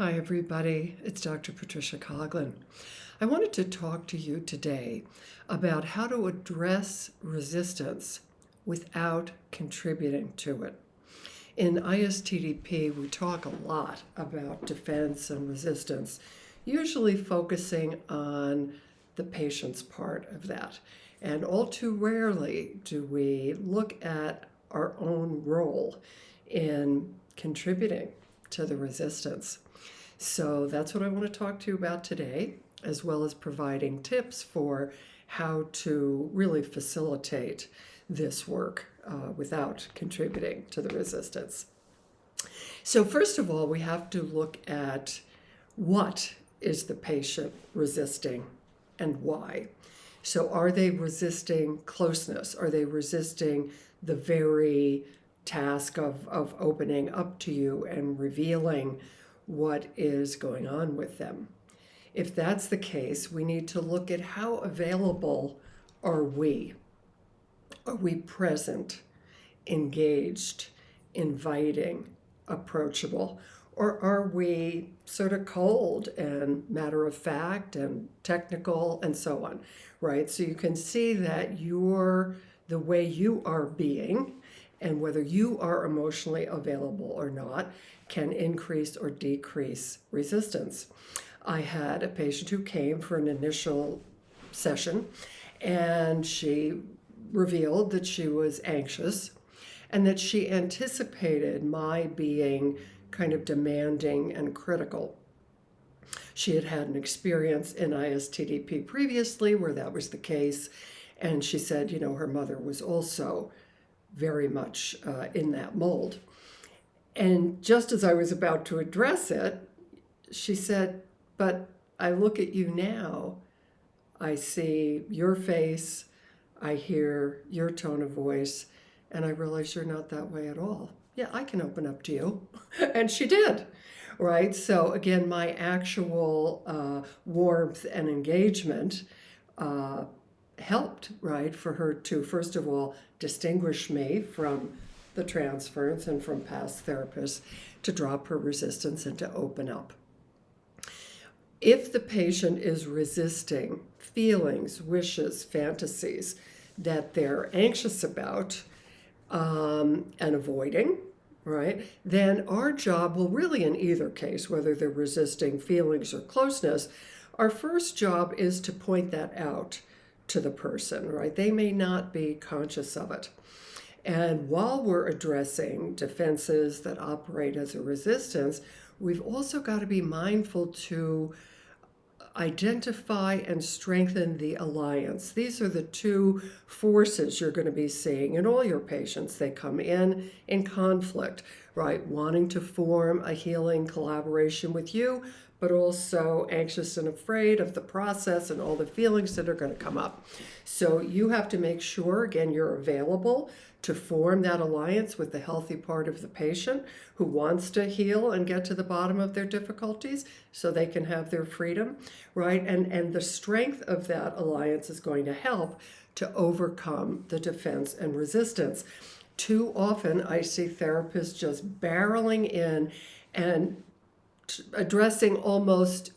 Hi, everybody. It's Dr. Patricia Coughlin. I wanted to talk to you today about how to address resistance without contributing to it. In ISTDP, we talk a lot about defense and resistance, usually focusing on the patient's part of that. And all too rarely do we look at our own role in contributing to the resistance. So that's what I want to talk to you about today, as well as providing tips for how to really facilitate this work without contributing to the resistance. So first of all, we have to look at what is the patient resisting and why. So are they resisting closeness? Are they resisting the very task of opening up to you and revealing what is going on with them? If that's the case, we need to look at how available are we? Are we present, engaged, inviting, approachable? Or are we sort of cold and matter of fact and technical and so on, right? So you can see that the way you are being and whether you are emotionally available or not can increase or decrease resistance. I had a patient who came for an initial session and she revealed that she was anxious and that she anticipated my being kind of demanding and critical. She had had an experience in ISTDP previously where that was the case, and she said, her mother was also very much in that mold. And just as I was about to address it, she said, but I look at you now, I see your face, I hear your tone of voice, and I realize you're not that way at all. Yeah, I can open up to you. And she did, right? So again, my actual warmth and engagement helped, right, for her to, first of all, distinguish me from the transference and from past therapists, to drop her resistance and to open up. If the patient is resisting feelings, wishes, fantasies that they're anxious about and avoiding, right, then our job will really, in either case, whether they're resisting feelings or closeness, our first job is to point that out to the person, right? They may not be conscious of it. And while we're addressing defenses that operate as a resistance, we've also got to be mindful to identify and strengthen the alliance. These are the two forces you're going to be seeing in all your patients. They come in conflict, right? Wanting to form a healing collaboration with you, but also anxious and afraid of the process and all the feelings that are going to come up. So you have to make sure, again, you're available to form that alliance with the healthy part of the patient who wants to heal and get to the bottom of their difficulties so they can have their freedom, right? And the strength of that alliance is going to help to overcome the defense and resistance. Too often I see therapists just barreling in and addressing almost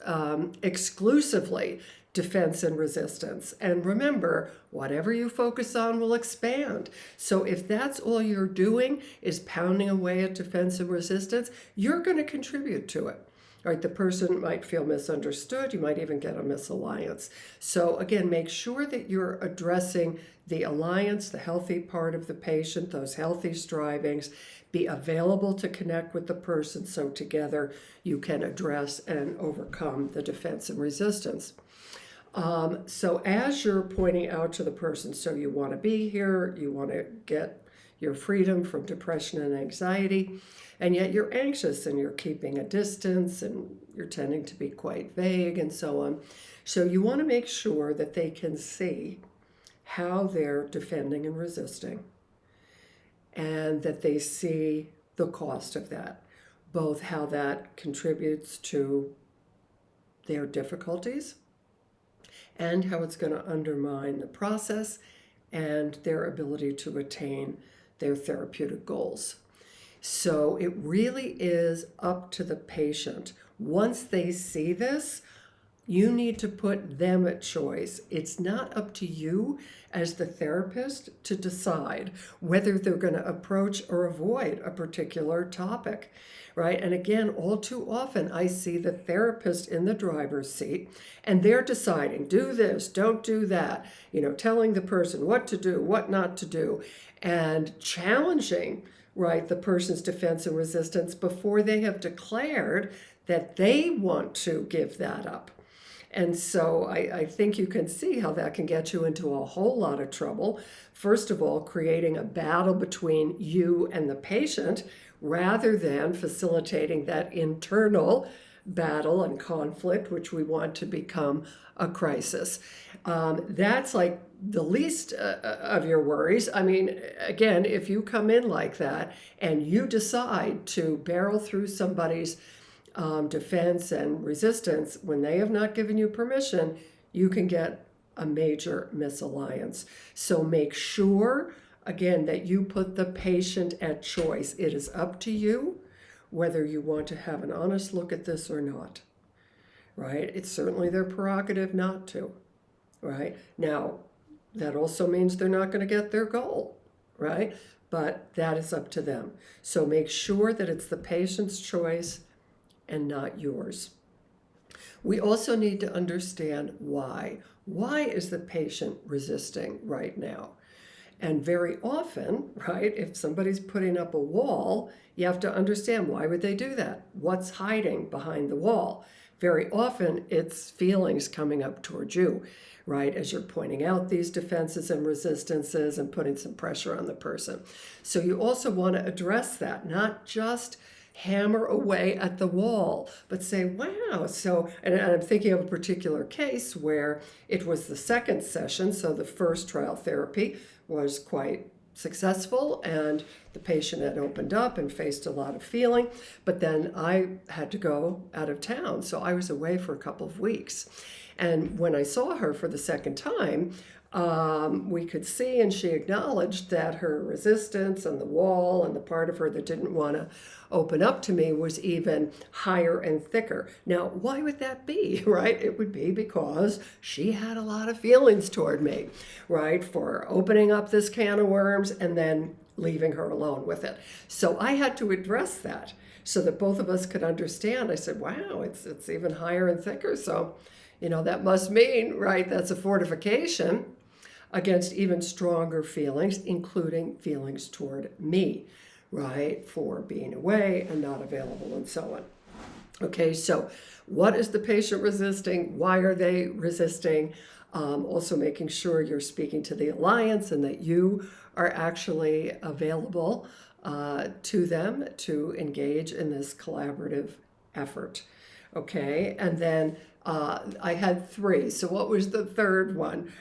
exclusively defense and resistance. And remember, whatever you focus on will expand. So if that's all you're doing is pounding away at defense and resistance, you're going to contribute to it. Right? The person might feel misunderstood. You might even get a misalliance. So again, make sure that you're addressing the alliance, the healthy part of the patient, those healthy strivings. Be available to connect with the person so together you can address and overcome the defense and resistance. So as you're pointing out to the person, so you want to be here, you want to get your freedom from depression and anxiety, and yet you're anxious and you're keeping a distance and you're tending to be quite vague and so on. So you want to make sure that they can see how they're defending and resisting and that they see the cost of that, both how that contributes to their difficulties and how it's going to undermine the process and their ability to attain their therapeutic goals. So it really is up to the patient. Once they see this, you need to put them at choice. It's not up to you as the therapist to decide whether they're going to approach or avoid a particular topic, right? And again, all too often I see the therapist in the driver's seat and they're deciding, do this, don't do that, telling the person what to do, what not to do, and challenging, right, the person's defense and resistance before they have declared that they want to give that up. And so I think you can see how that can get you into a whole lot of trouble. First of all, creating a battle between you and the patient rather than facilitating that internal battle and conflict, which we want to become a crisis. That's like the least of your worries. I mean, again, if you come in like that and you decide to barrel through somebody's defense and resistance, when they have not given you permission, you can get a major misalliance. So make sure, again, that you put the patient at choice. It is up to you whether you want to have an honest look at this or not, right? It's certainly their prerogative not to, right? Now, that also means they're not going to get their goal, right? But that is up to them. So make sure that it's the patient's choice and not yours. We also need to understand why. Why is the patient resisting right now? And very often, right, if somebody's putting up a wall, you have to understand, why would they do that? What's hiding behind the wall? Very often it's feelings coming up towards you, right, as you're pointing out these defenses and resistances and putting some pressure on the person. So you also want to address that, not just hammer away at the wall, but say, wow. So, and I'm thinking of a particular case where it was the second session. So the first trial therapy was quite successful and the patient had opened up and faced a lot of feeling, but then I had to go out of town. So I was away for a couple of weeks. And when I saw her for the second time, we could see, and she acknowledged that her resistance and the wall and the part of her that didn't want to open up to me was even higher and thicker. Now, why would that be, right? It would be because she had a lot of feelings toward me, right, for opening up this can of worms and then leaving her alone with it. So I had to address that so that both of us could understand. I said, wow, it's even higher and thicker. So, that must mean, right, that's a fortification against even stronger feelings, including feelings toward me, right, for being away and not available and so on. Okay, so what is the patient resisting? Why are they resisting? Also making sure you're speaking to the alliance and that you are actually available to them to engage in this collaborative effort. Okay, and then I had 3. So what was the third one?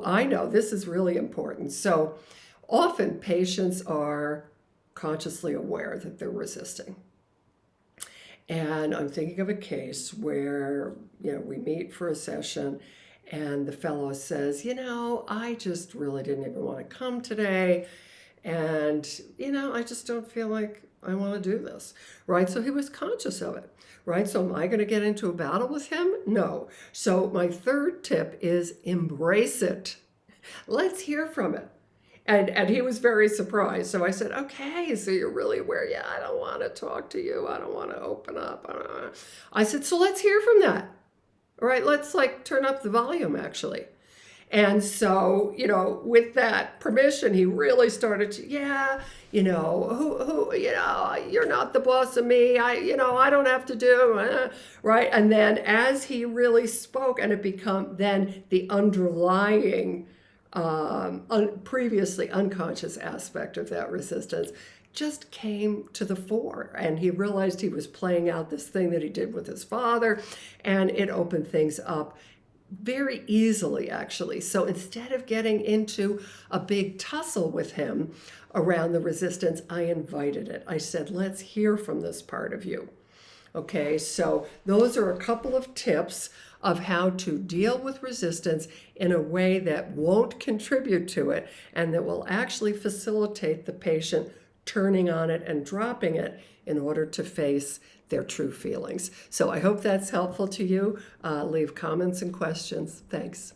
I know, this is really important. So often patients are consciously aware that they're resisting. And I'm thinking of a case where, we meet for a session and the fellow says, I just really didn't even want to come today. And, I just don't feel like I want to do this, right? So he was conscious of it, right? So am I going to get into a battle with him? No. So my third tip is embrace it. Let's hear from it. And he was very surprised. So I said, okay, so you're really aware. Yeah, I don't want to talk to you. I don't want to open up. I said, so let's hear from that. All right, let's turn up the volume actually. And so, with that permission, he really started to, you're not the boss of me. I don't have to do, right? And then as he really spoke, and it become then the underlying, previously unconscious aspect of that resistance just came to the fore. And he realized he was playing out this thing that he did with his father, and it opened things up very easily, actually. So instead of getting into a big tussle with him around the resistance, I invited it. I said, let's hear from this part of you. Okay, so those are a couple of tips of how to deal with resistance in a way that won't contribute to it and that will actually facilitate the patient turning on it and dropping it in order to face their true feelings. So I hope that's helpful to you. Leave comments and questions. Thanks.